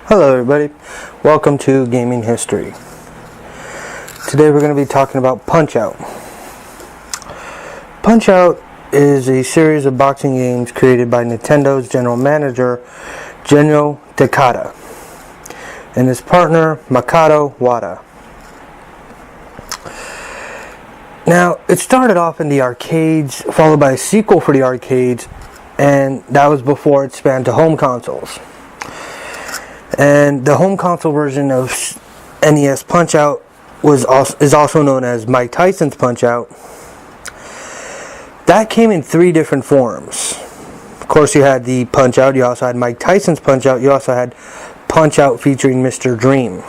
Hello everybody, welcome to Gaming History. Today we're going to be talking about Punch-Out! Punch-Out! Is a series of boxing games created by Nintendo's general manager Genyo Takada and his partner Makoto Wada. Now, it started off in the arcades, followed by a sequel for the arcades, and that was before it spanned to home consoles. And the home console version of NES Punch-Out! Is also known as Mike Tyson's Punch-Out! That came in three different forms. Of course, you had the Punch-Out!, you also had Mike Tyson's Punch-Out!, you also had Punch-Out! Featuring Mr. Dream.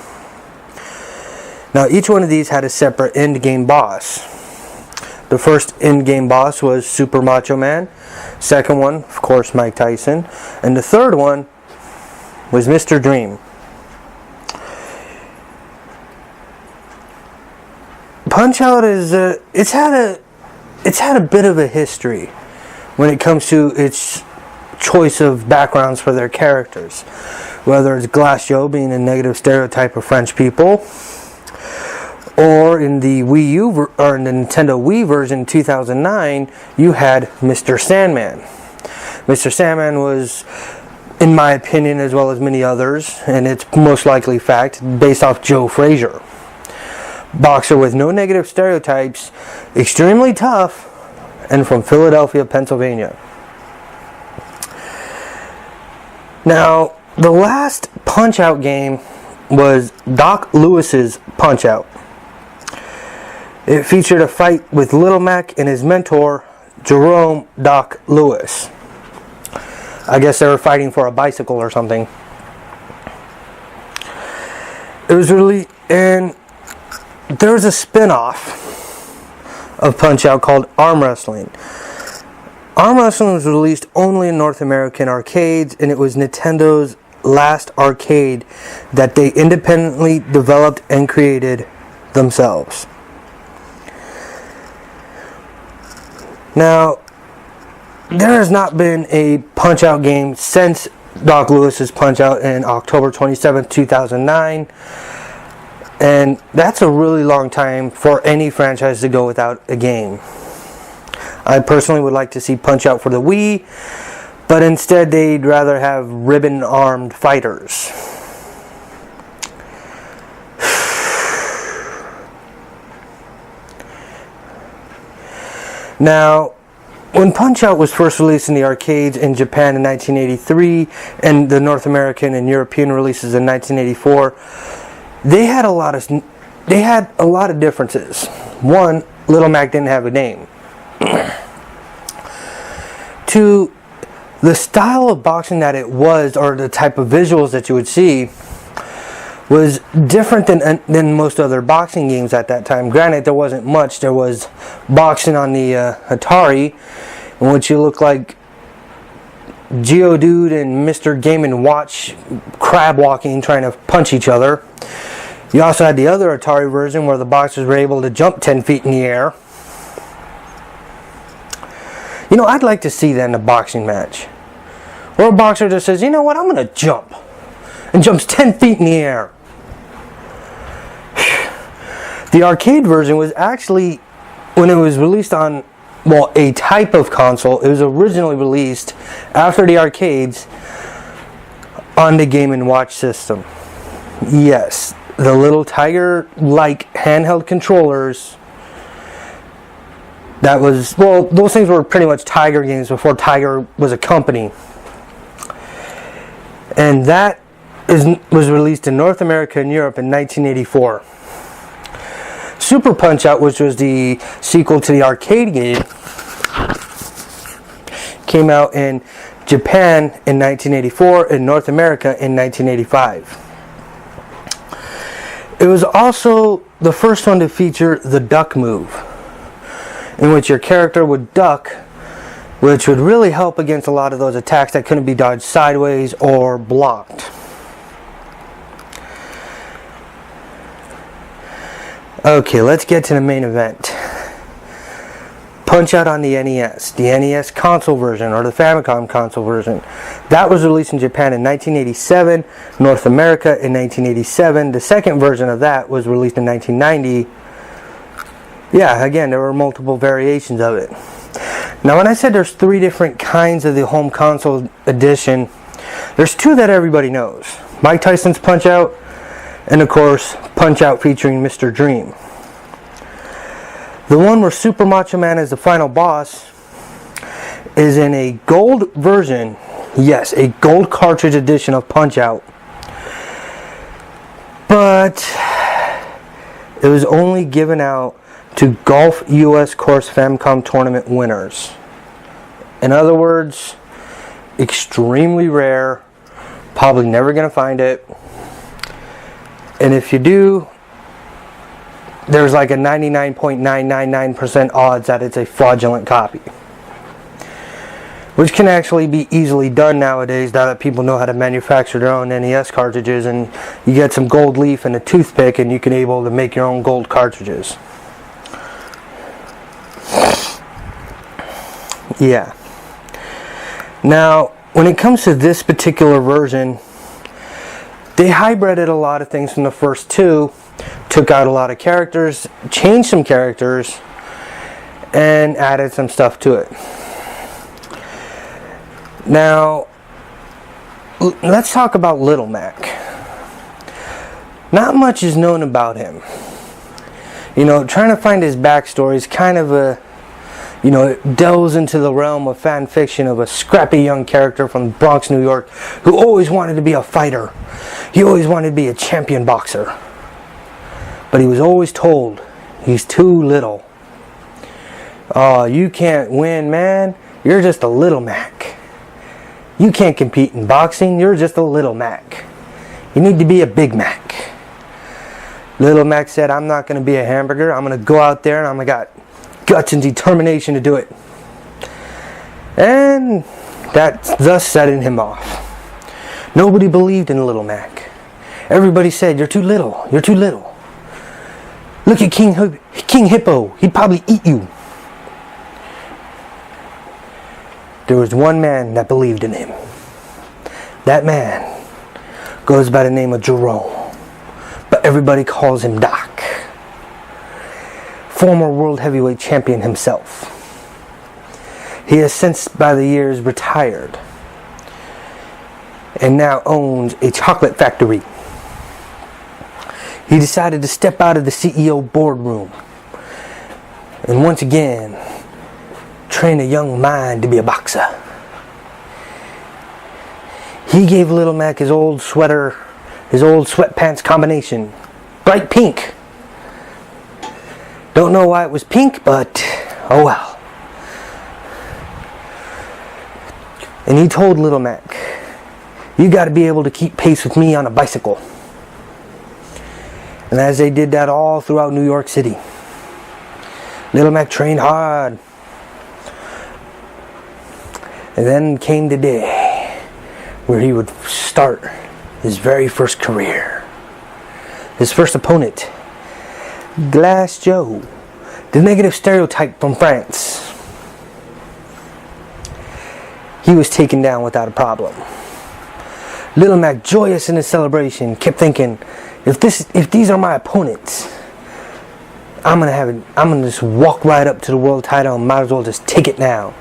Now, each one of these had a separate end-game boss. The first end-game boss was Super Macho Man. Second one, of course, Mike Tyson. And the third one was Mr. Dream. Punch-Out! It's had a bit of a history when it comes to its choice of backgrounds for their characters. Whether it's Glass Joe being a negative stereotype of French people, or in the Wii U or in the Nintendo Wii version 2009, you had Mr. Sandman. Mr. Sandman was, in my opinion, as well as many others, and it's most likely fact, based off Joe Frazier. Boxer with no negative stereotypes, extremely tough, and from Philadelphia, Pennsylvania. Now, the last Punch-Out! Game was Doc Lewis's Punch-Out!. It featured a fight with Little Mac and his mentor, Jerome Doc Lewis. I guess they were fighting for a bicycle or something. It was really, and there was a spin-off of Punch-Out! Called Arm Wrestling. Arm Wrestling was released only in North American arcades, and it was Nintendo's last arcade that they independently developed and created themselves. Now, there has not been a Punch-Out! Game since Doc Lewis's Punch-Out! In October 27, 2009. And that's a really long time for any franchise to go without a game. I personally would like to see Punch-Out! For the Wii, but instead they'd rather have ribbon-armed fighters. Now, when Punch-Out! Was first released in the arcades in Japan in 1983 and the North American and European releases in 1984, they had a lot of differences. One, Little Mac didn't have a name. Two, the style of boxing that it was, or the type of visuals that you would see, was different than most other boxing games at that time. Granted, there wasn't much. There was boxing on the Atari, in which you look like Geodude and Mr. Game & Watch crab walking, trying to punch each other. You also had the other Atari version where the boxers were able to jump 10 feet in the air. You know, I'd like to see that in a boxing match, where a boxer just says, you know what, I'm going to jump, and jumps 10 feet in the air. The arcade version was actually, when it was released on, well, a type of console, it was originally released after the arcades on the Game & Watch system. Yes, the little Tiger-like handheld controllers. That was, well, those things were pretty much Tiger games before Tiger was a company. And that was released in North America and Europe in 1984. Super Punch-Out!, which was the sequel to the arcade game, came out in Japan in 1984 and North America in 1985. It was also the first one to feature the duck move, in which your character would duck, which would really help against a lot of those attacks that couldn't be dodged sideways or blocked. Okay, let's get to the main event. Punch-Out on the NES console version, or the Famicom console version. That was released in Japan in 1987, North America in 1987. The second version of that was released in 1990. Yeah, again, there were multiple variations of it. Now, when I said there's 3 different kinds of the home console edition, there's 2 that everybody knows. Mike Tyson's Punch-Out, and of course, Punch-Out featuring Mr. Dream. The one where Super Macho Man is the final boss is in a gold version. Yes, a gold cartridge edition of Punch-Out. But it was only given out to Golf US Course Famicom Tournament winners. In other words, extremely rare. Probably never going to find it. And if you do, there's like a 99.999% odds that it's a fraudulent copy. Which can actually be easily done nowadays now that people know how to manufacture their own NES cartridges, and you get some gold leaf and a toothpick and you can able to make your own gold cartridges. Yeah. Now, when it comes to this particular version, they hybrided a lot of things from the first 2, took out a lot of characters, changed some characters, and added some stuff to it. Now, let's talk about Little Mac. Not much is known about him. You know, trying to find his backstory is kind of a, you know, it delves into the realm of fan fiction of a scrappy young character from Bronx, New York, who always wanted to be a fighter. He always wanted to be a champion boxer. But he was always told, he's too little. Oh, you can't win, man. You're just a Little Mac. You can't compete in boxing. You're just a Little Mac. You need to be a Big Mac. Little Mac said, I'm not going to be a hamburger. I'm going to go out there and I'm going to got guts and determination to do it. And that thus setting him off. Nobody believed in Little Mac. Everybody said, you're too little. You're too little. Look at King Hippo. He'd probably eat you. There was one man that believed in him. That man goes by the name of Jerome, but everybody calls him Doc. Former world heavyweight champion himself. He has since, by the years, retired and now owns a chocolate factory. He decided to step out of the CEO boardroom and once again train a young mind to be a boxer. He gave Little Mac his old sweater, his old sweatpants combination, bright pink. Don't know why it was pink, but oh well. And he told Little Mac, you got to be able to keep pace with me on a bicycle. And as they did that all throughout New York City, Little Mac trained hard. And then came the day where he would start his very first career. His first opponent, Glass Joe, the negative stereotype from France. He was taken down without a problem. Little Mac, joyous in his celebration, kept thinking, if these are my opponents, I'm gonna just walk right up to the world title and might as well just take it now.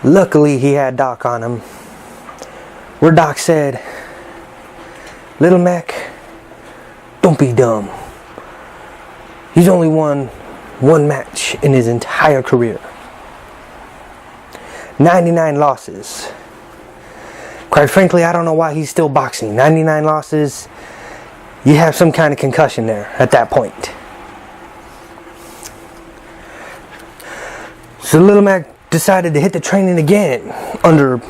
Luckily, he had Doc on him, where Doc said, Little Mac, don't be dumb. He's only won one match in his entire career. 99 losses. Quite frankly, I don't know why he's still boxing. 99 losses, you have some kind of concussion there at that point. So Little Mac decided to hit the training again under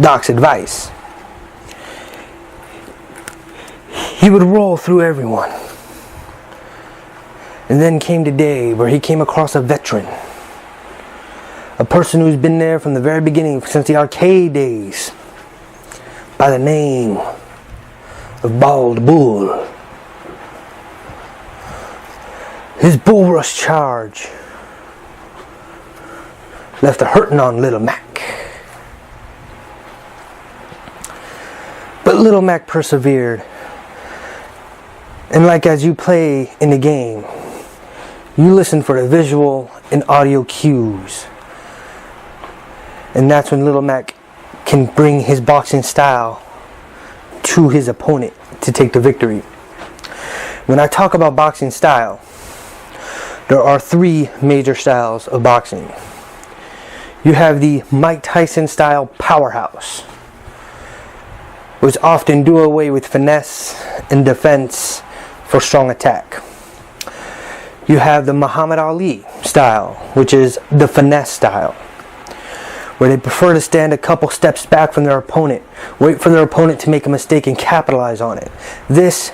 Doc's advice. He would roll through everyone. And then came the day where he came across a veteran. A person who's been there from the very beginning, since the arcade days, by the name of Bald Bull. His bull rush charge left a hurting on Little Mac. But Little Mac persevered. And like as you play in the game, you listen for the visual and audio cues. And that's when Little Mac can bring his boxing style to his opponent to take the victory. When I talk about boxing style, there are three major styles of boxing. You have the Mike Tyson style powerhouse, which often do away with finesse and defense for strong attack. You have the Muhammad Ali style, which is the finesse style, where they prefer to stand a couple steps back from their opponent, wait for their opponent to make a mistake and capitalize on it. This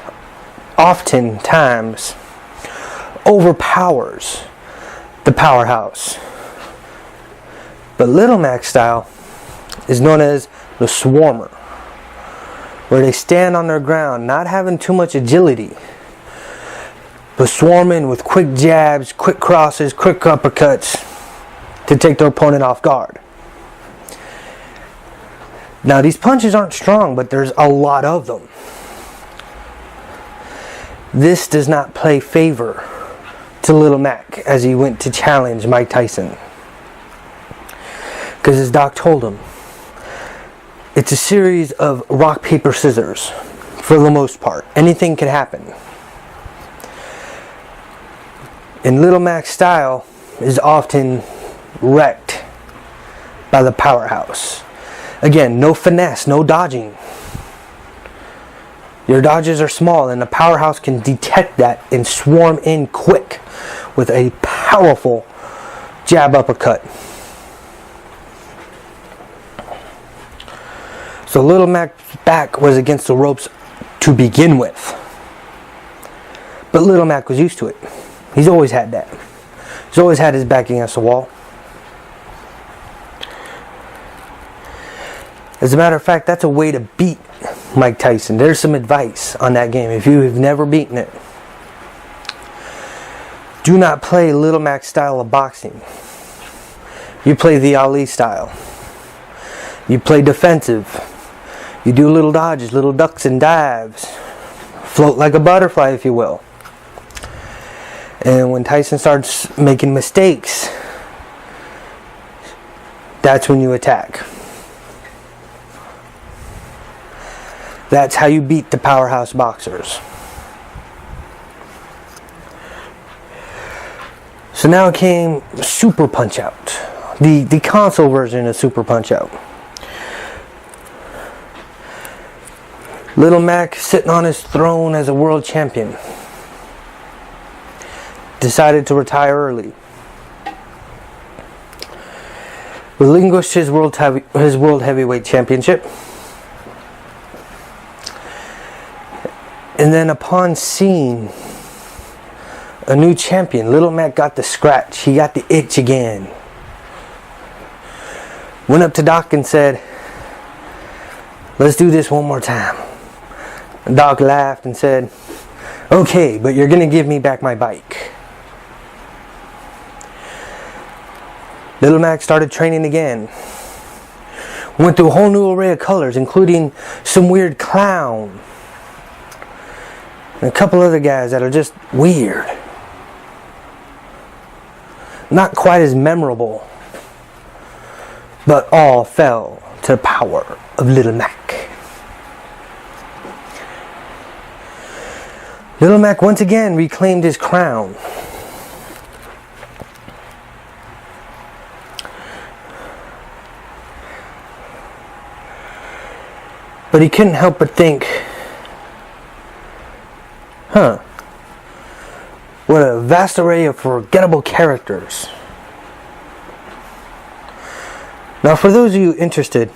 oftentimes overpowers the powerhouse. But Little Mac style is known as the swarmer, where they stand on their ground, not having too much agility, but swarming with quick jabs, quick crosses, quick uppercuts to take their opponent off guard. Now these punches aren't strong, but there's a lot of them. This does not play favor to Little Mac as he went to challenge Mike Tyson. Because as Doc told him, it's a series of rock, paper, scissors for the most part. Anything can happen. And Little Mac's style is often wrecked by the powerhouse. Again, no finesse, no dodging. Your dodges are small and the powerhouse can detect that and swarm in quick with a powerful jab uppercut. So Little Mac's back was against the ropes to begin with. But Little Mac was used to it. He's always had that. He's always had his back against the wall. As a matter of fact, that's a way to beat Mike Tyson. There's some advice on that game if you have never beaten it. Do not play Little Mac's style of boxing. You play the Ali style. You play defensive. You do little dodges, little ducks and dives. Float like a butterfly, if you will. And when Tyson starts making mistakes, that's when you attack. That's how you beat the powerhouse boxers. So now came Super Punch-Out, the console version of Super Punch-Out. Little Mac, sitting on his throne as a world champion, decided to retire early. Relinquished his world heavyweight championship. And then upon seeing a new champion, Little Mac got the scratch. He got the itch again. Went up to Doc and said, "Let's do this one more time." And Doc laughed and said, "Okay, but you're going to give me back my bike." Little Mac started training again. Went through a whole new array of colors, including some weird clown. And a couple other guys that are just weird. Not quite as memorable. But all fell to the power of Little Mac. Little Mac once again reclaimed his crown. But he couldn't help but think, what a vast array of forgettable characters. Now for those of you interested,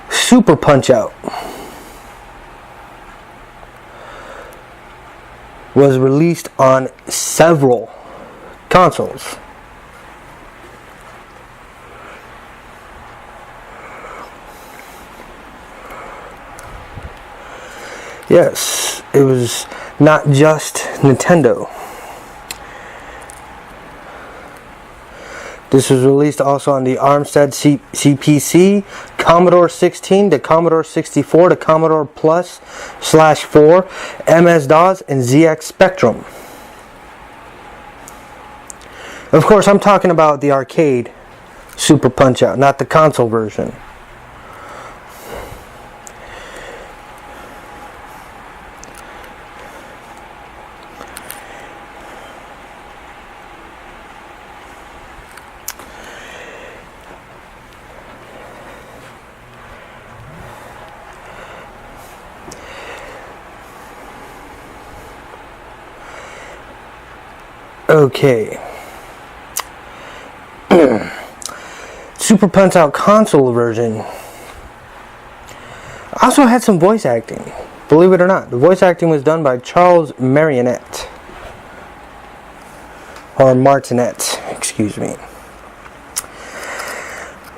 Super Punch-Out was released on several consoles. Yes, it was not just Nintendo. This was released also on the Amstrad CPC, Commodore 16, the Commodore 64, the Commodore Plus/4, MS-DOS, and ZX Spectrum. Of course, I'm talking about the arcade Super Punch-Out, not the console version. Okay. Super Punch-Out console version also had some voice acting. Believe it or not, the voice acting was done by Charles Martinet. Or Martinet, excuse me.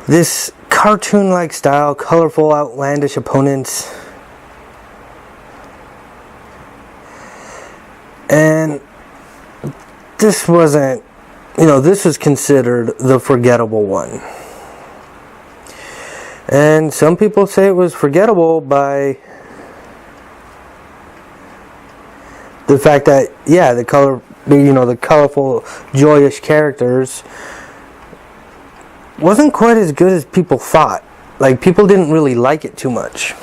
This cartoon-like style, colorful, outlandish opponents, and this wasn't, this was considered the forgettable one. And some people say it was forgettable by the fact that, the colorful, joyous characters wasn't quite as good as people thought. Like, people didn't really like it too much.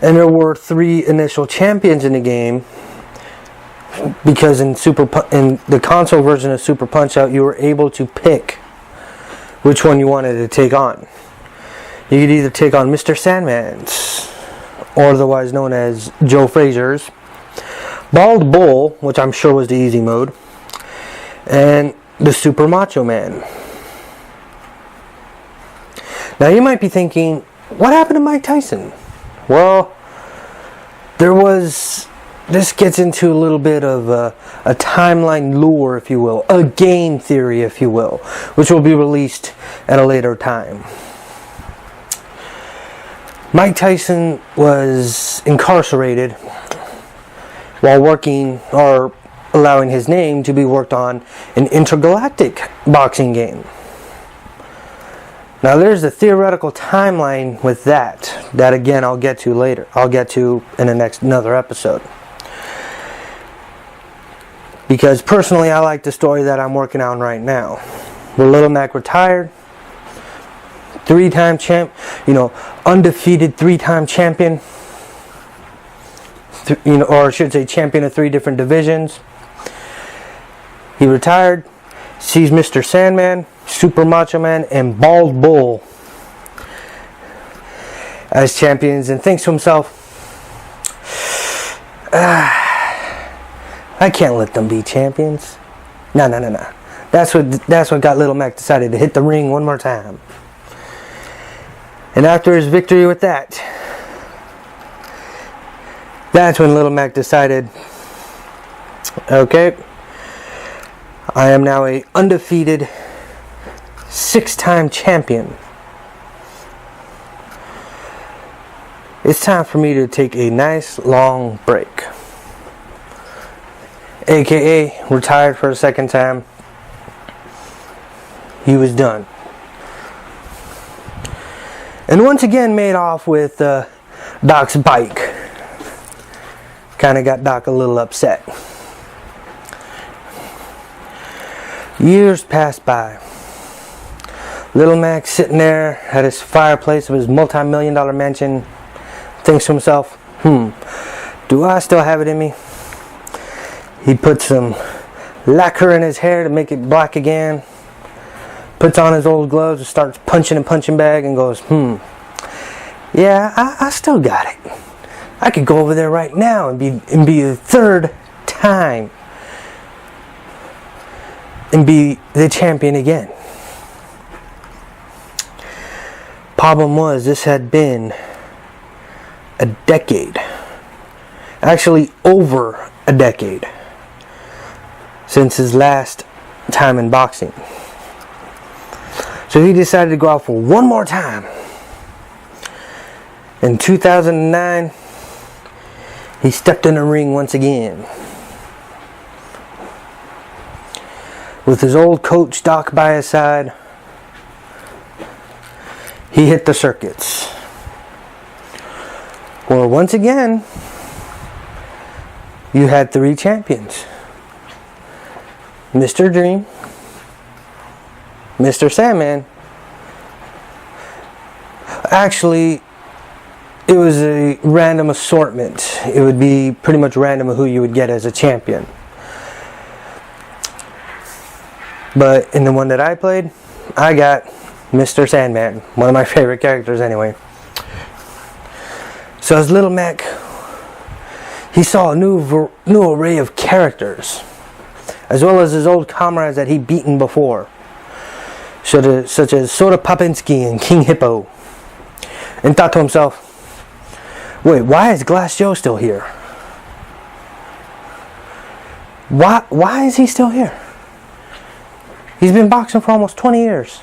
And there were 3 initial champions in the game, because in the console version of Super Punch-Out, you were able to pick which one you wanted to take on. You could either take on Mr. Sandman's, or otherwise known as Joe Frazier's, Bald Bull, which I'm sure was the easy mode, and the Super Macho Man. Now you might be thinking, what happened to Mike Tyson? Well, this gets into a little bit of a timeline lore, if you will, a game theory, if you will, which will be released at a later time. Mike Tyson was incarcerated while working, or allowing his name to be worked on, an intergalactic boxing game. Now there's a theoretical timeline with that again I'll get to later. I'll get to in another episode. Because personally I like the story that I'm working on right now. Where Little Mac retired, 3-time champ, undefeated 3-time champion, or I should say champion of 3 different divisions. He retired, sees Mr. Sandman, Super Macho Man, and Bald Bull as champions, and thinks to himself, I can't let them be champions. No. That's what got Little Mac decided to hit the ring one more time. And after his victory with that's when Little Mac decided, okay, I am now a undefeated 6-time champion. It's time for me to take a nice long break. AKA retired for a 2nd time. He was done. And once again made off with Doc's bike. Kind of got Doc a little upset. Years passed by. Little Mac sitting there at his fireplace of his multi-million-dollar mansion, thinks to himself, do I still have it in me? He puts some lacquer in his hair to make it black again, puts on his old gloves and starts punching a punching bag and goes, yeah, I still got it. I could go over there right now and be the 3rd time and be the champion again. Problem was, this had been a decade, actually over a decade, since his last time in boxing. So he decided to go out for one more time. In 2009, he stepped in the ring once again. With his old coach Doc by his side, he hit the circuits. Well, once again, you had 3 champions. Mr. Dream, Mr. Sandman. Actually, it was a random assortment. It would be pretty much random who you would get as a champion. But in the one that I played, I got Mr. Sandman, one of my favorite characters anyway. So as Little Mac, he saw a new array of characters, as well as his old comrades that he'd beaten before, such as Soda Popinski and King Hippo, and thought to himself, wait, why is Glass Joe still here? Why is he still here? He's been boxing for almost 20 years.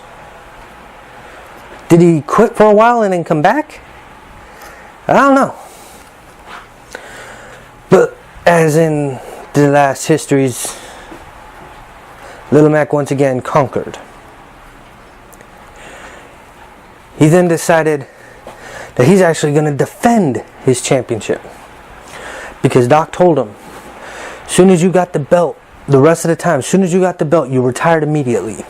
Did he quit for a while and then come back? I don't know. But as in the last histories, Little Mac once again conquered. He then decided that he's actually going to defend his championship. Because Doc told him, as soon as you got the belt, the rest of the time, as soon as you got the belt, you retired immediately.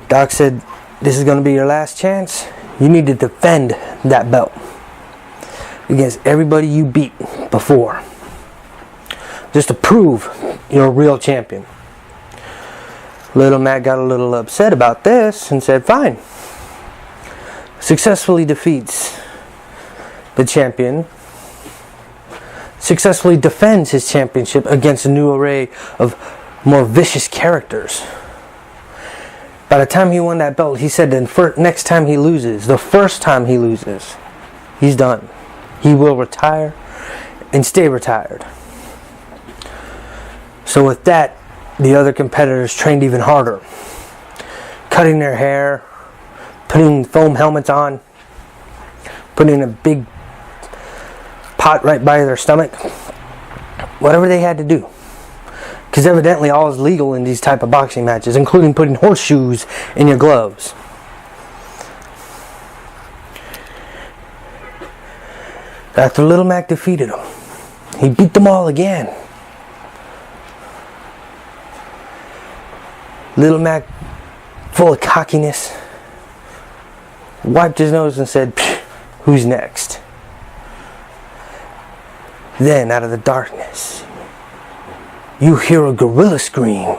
Doc said, this is going to be your last chance. You need to defend that belt against everybody you beat before, just to prove you're a real champion. Little Mac got a little upset about this and said, fine. Successfully defeats the champion, successfully defends his championship against a new array of more vicious characters. By the time he won that belt, he said the next time he loses, the first time he loses, he's done. He will retire and stay retired. So with that, the other competitors trained even harder, cutting their hair, putting foam helmets on, putting a big pot right by their stomach, whatever they had to do, because evidently all is legal in these type of boxing matches, including putting horseshoes in your gloves. After Little Mac defeated him, he beat them all again. Little Mac, full of cockiness, wiped his nose and said, who's next? Then, out of the darkness, you hear a gorilla scream.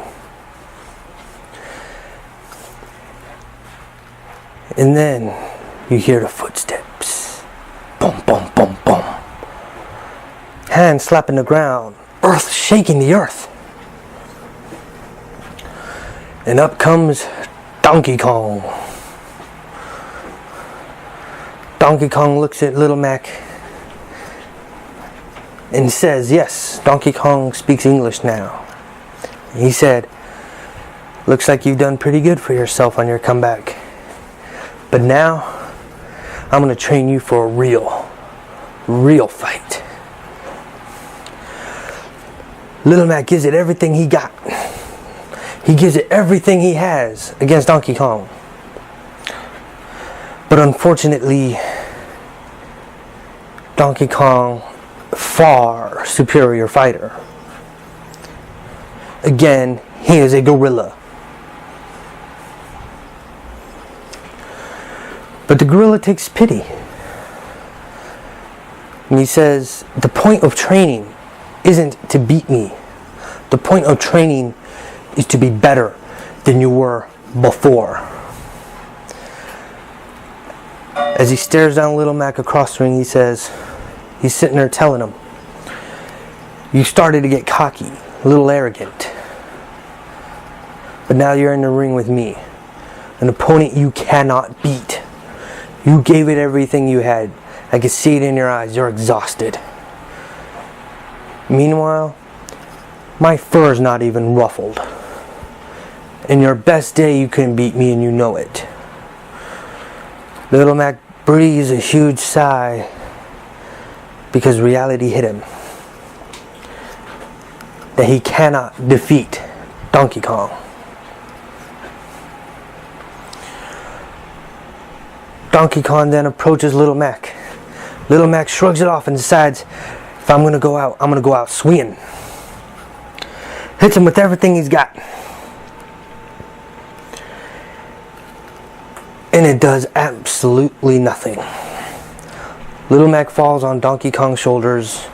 And then, you hear the footsteps. Boom, boom, boom, boom. Hands slapping the ground. Earth shaking the earth. And up comes Donkey Kong. Donkey Kong looks at Little Mac and says, yes, Donkey Kong speaks English now. He said, looks like you've done pretty good for yourself on your comeback. But now, I'm going to train you for a real fight. Little Mac gives it everything he got. He gives it everything he has against Donkey Kong. But unfortunately, Donkey Kong, far superior fighter. Again, he is a gorilla. But the gorilla takes pity. And he says, the point of training isn't to beat me. The point of training is to be better than you were before. As he stares down Little Mac across the ring, he says, he's sitting there telling him, you started to get cocky, a little arrogant. But now you're in the ring with me, an opponent you cannot beat. You gave it everything you had. I can see it in your eyes. You're exhausted. Meanwhile, my fur's not even ruffled. In your best day, you couldn't beat me and you know it. Little Mac breathes a huge sigh because reality hit him. That he cannot defeat Donkey Kong. Donkey Kong then approaches Little Mac. Little Mac shrugs it off and decides, if I'm going to go out, I'm going to go out swinging. Hits him with everything he's got. And it does absolutely nothing. Little Mac falls on Donkey Kong's shoulders,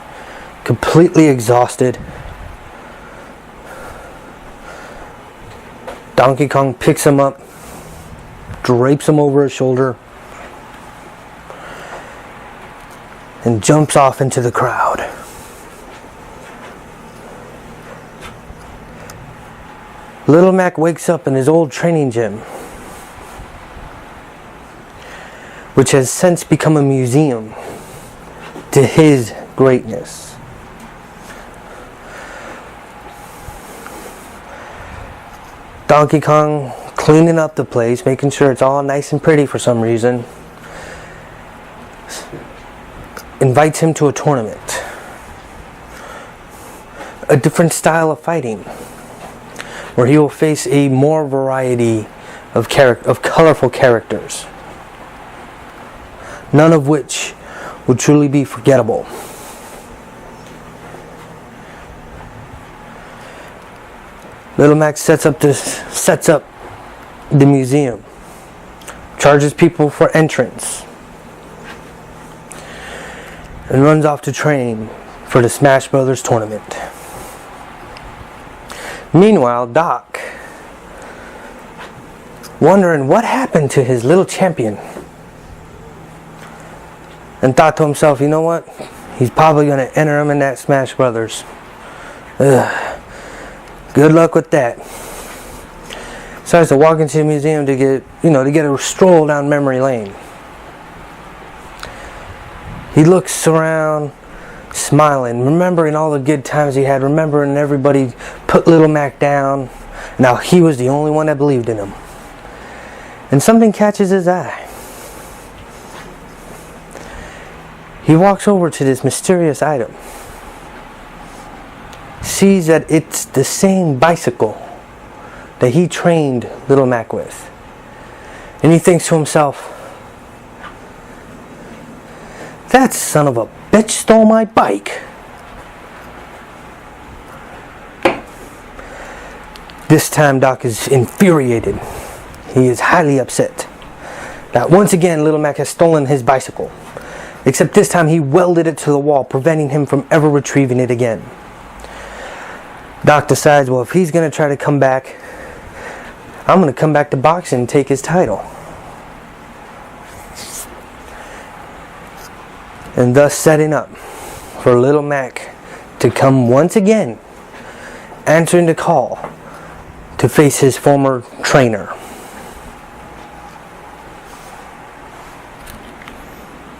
completely exhausted. Donkey Kong picks him up, drapes him over his shoulder, and jumps off into the crowd. Little Mac wakes up in his old training gym, which has since become a museum to his greatness. Donkey Kong cleaning up the place, making sure it's all nice and pretty for some reason, invites him to a tournament. A different style of fighting, where he will face a more variety of colorful characters, none of which will truly be forgettable. Little Mac sets up the museum, charges people for entrance, and runs off to train for the Smash Brothers tournament. Meanwhile, Doc, wondering what happened to his little champion, and thought to himself, you know what? He's probably going to enter him in that Smash Brothers. Ugh. Good luck with that. Starts to walk into the museum to get a stroll down memory lane. He looks around, smiling, remembering all the good times he had, remembering everybody put Little Mac down. Now he was the only one that believed in him. And something catches his eye. He walks over to this mysterious item. Sees that it's the same bicycle that he trained Little Mac with. And he thinks to himself, that son of a bitch stole my bike. This time Doc is infuriated. He is highly upset that once again Little Mac has stolen his bicycle. Except this time he welded it to the wall, preventing him from ever retrieving it again. Doc decides, well, if he's going to try to come back, I'm going to come back to boxing and take his title. And thus setting up for Little Mac to come once again, answering the call to face his former trainer.